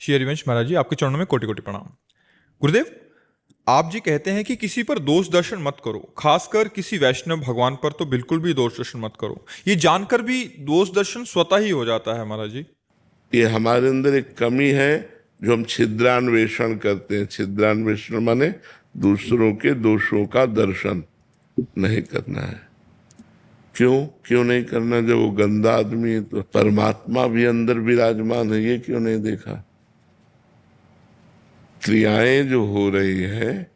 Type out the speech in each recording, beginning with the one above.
श्री हरिवंश महाराज जी, आपके चरणों में कोटि कोटि प्रणाम। गुरुदेव, आप जी कहते हैं कि किसी पर दोष दर्शन मत करो, खासकर किसी वैष्णव भगवान पर तो बिल्कुल भी दोष दर्शन मत करो। ये जानकर भी दोष दर्शन स्वतः ही हो जाता है महाराज जी। ये हमारे अंदर एक कमी है जो हम छिद्रान्वेषण करते हैं। छिद्रान्वेषण माने दूसरों के दोषों का दर्शन नहीं करना है। क्यों नहीं करना? जब वो गंदा आदमी है तो परमात्मा भी अंदर विराजमान है, ये क्यों नहीं देखा? क्रियाएं जो हो रही है,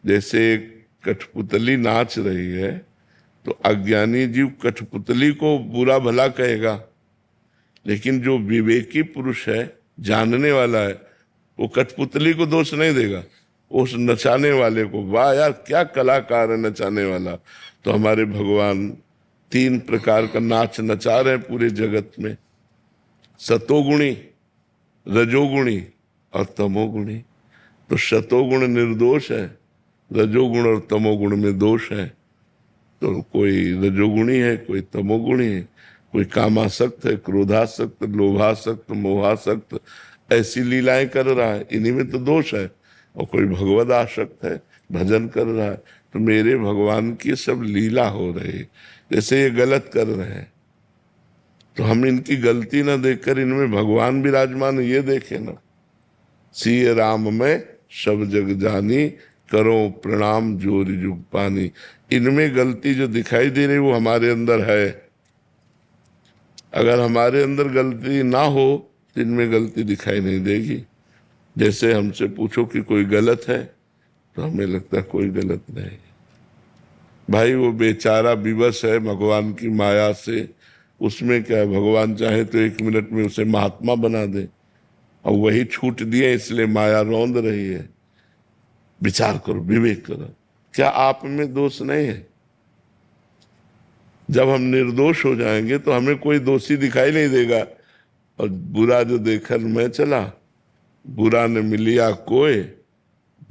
जैसे कठपुतली नाच रही है तो अज्ञानी जीव कठपुतली को बुरा भला कहेगा, लेकिन जो विवेकी पुरुष है, जानने वाला है, वो कठपुतली को दोष नहीं देगा, उस नचाने वाले को। वाह यार, क्या कलाकार है नचाने वाला। तो हमारे भगवान 3 प्रकार का नाच नचा रहे हैं पूरे जगत में। सतोगुणी, रजोगुणी और तमोगुणी। तो सतोगुण निर्दोष है, रजोगुण और तमोगुण में दोष है। तो कोई रजोगुणी है, कोई तमोगुणी है, कोई कामासक्त है, क्रोधासक्त, लोभासक्त, मोहासक्त, ऐसी लीलाएं कर रहा है, इन्हीं में तो दोष है। और कोई भगवद आसक्त है, भजन कर रहा है। तो मेरे भगवान की सब लीला हो रही है, जैसे ये गलत कर रहे हैं तो हम इनकी गलती ना देखकर इनमें भगवान विराजमान ये देखे ना। सिय राम में सब जग जानी, करो प्रणाम जोरी जुग पानी। इनमें गलती जो दिखाई दे रही वो हमारे अंदर है। अगर हमारे अंदर गलती ना हो तो इनमें गलती दिखाई नहीं देगी। जैसे हमसे पूछो कि कोई गलत है तो हमें लगता है कोई गलत नहीं। भाई वो बेचारा विवश है भगवान की माया से, उसमें क्या है? भगवान चाहे तो 1 मिनट में उसे महात्मा बना दे, और वही छूट दिए इसलिए माया रौंद रही है। विचार करो, विवेक करो, क्या आप में दोष नहीं है? जब हम निर्दोष हो जाएंगे तो हमें कोई दोषी दिखाई नहीं देगा। और बुरा जो देखकर मैं चला, बुरा न मिलिया कोई,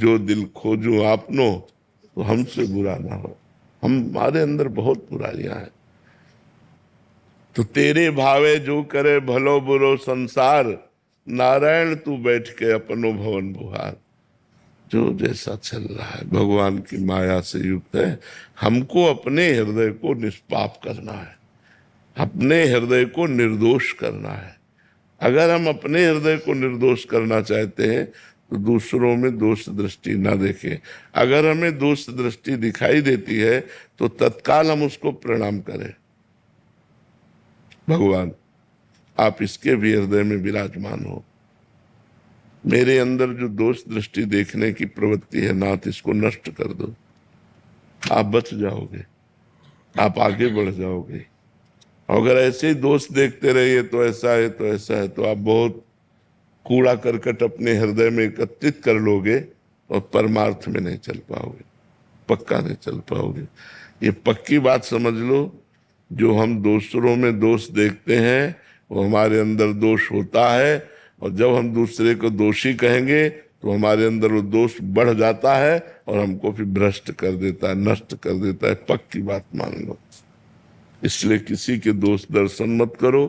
जो दिल खोजू आपनो, तो हमसे बुरा ना हो। हमारे अंदर बहुत बुराइयां हैं। तो तेरे भावे जो करे भलो बुरो संसार, नारायण तू बैठ के अपनो भवन बुहार। जो जैसा चल रहा है भगवान की माया से युक्त है। हमको अपने हृदय को निष्पाप करना है, अपने हृदय को निर्दोष करना है। अगर हम अपने हृदय को निर्दोष करना चाहते हैं तो दूसरों में दोष दृष्टि ना देखें। अगर हमें दोष दृष्टि दिखाई देती है तो तत्काल हम उसको प्रणाम करें। भगवान, आप इसके भी हृदय में विराजमान हो। मेरे अंदर जो दोष दृष्टि देखने की प्रवृत्ति है नाथ, इसको नष्ट कर दो। आप बच जाओगे, आप आगे बढ़ जाओगे। अगर ऐसे ही दोष देखते रहिए तो ऐसा है तो ऐसा है, तो आप बहुत कूड़ा करकट अपने हृदय में एकत्रित कर लोगे और परमार्थ में नहीं चल पाओगे, पक्का नहीं चल पाओगे। ये पक्की बात समझ लो। जो हम दूसरों में दोष देखते हैं वो हमारे अंदर दोष होता है, और जब हम दूसरे को दोषी कहेंगे तो हमारे अंदर वो दोष बढ़ जाता है और हमको फिर भ्रष्ट कर देता है, नष्ट कर देता है। पक्की बात मान लो। इसलिए किसी के दोष दर्शन मत करो,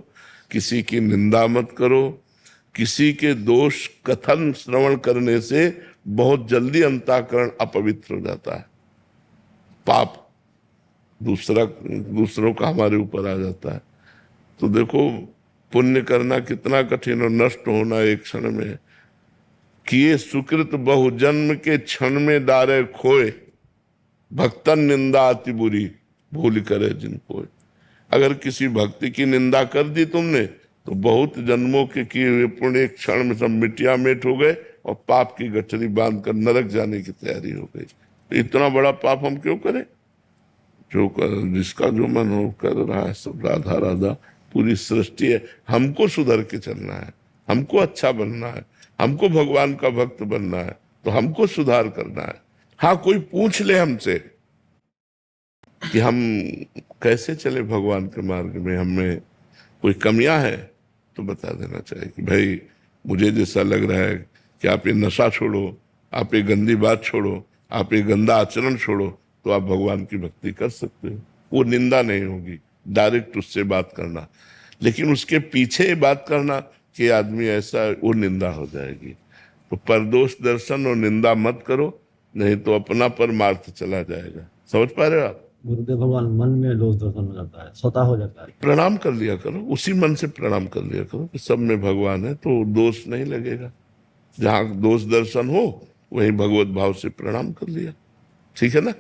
किसी की निंदा मत करो। किसी के दोष कथन श्रवण करने से बहुत जल्दी अंतःकरण अपवित्र हो जाता है। पाप दूसरों का हमारे ऊपर आ जाता है। तो देखो, पुण्य करना कितना कठिन और नष्ट होना एक क्षण में। किए सुकृत बहु जन्म के क्षण में डारे खोए, भक्तन निंदा अति बुरी भूल करे जिनको। अगर किसी भक्ति की निंदा कर दी तुमने तो बहुत जन्मों के किए हुए पुण्य एक क्षण में सब मिट्टिया मेट हो गए और पाप की गठरी बांधकर नरक जाने की तैयारी हो गई। तो इतना बड़ा पाप हम क्यों करें? जो कर, जिसका जो मन हो कर रहा है, सब राधा राधा पूरी सृष्टि है। हमको सुधर के चलना है, हमको अच्छा बनना है, हमको भगवान का भक्त बनना है, तो हमको सुधार करना है। हाँ, कोई पूछ ले हमसे कि हम कैसे चले भगवान के मार्ग में, हमें कोई कमियां है, तो बता देना चाहिए कि भाई मुझे जैसा लग रहा है कि आप ये नशा छोड़ो, आप ये गंदी बात छोड़ो, आप ये गंदा आचरण छोड़ो, तो आप भगवान की भक्ति कर सकते हो। वो निंदा नहीं होगी, डायरेक्ट उससे बात करना। लेकिन उसके पीछे बात करना कि आदमी ऐसा, वो निंदा हो जाएगी। तो परदोष दर्शन और निंदा मत करो, नहीं तो अपना परमार्थ चला जाएगा। समझ पा रहे हो आप? गुरुदेव भगवान, मन में दोष दर्शन हो जाता है, स्वतः हो जाता है। प्रणाम कर लिया करो, उसी मन से प्रणाम कर लिया करो कि सब में भगवान है, तो दोष नहीं लगेगा। जहां दोष दर्शन हो वहीं भगवत भाव से प्रणाम कर लिया। ठीक है ना?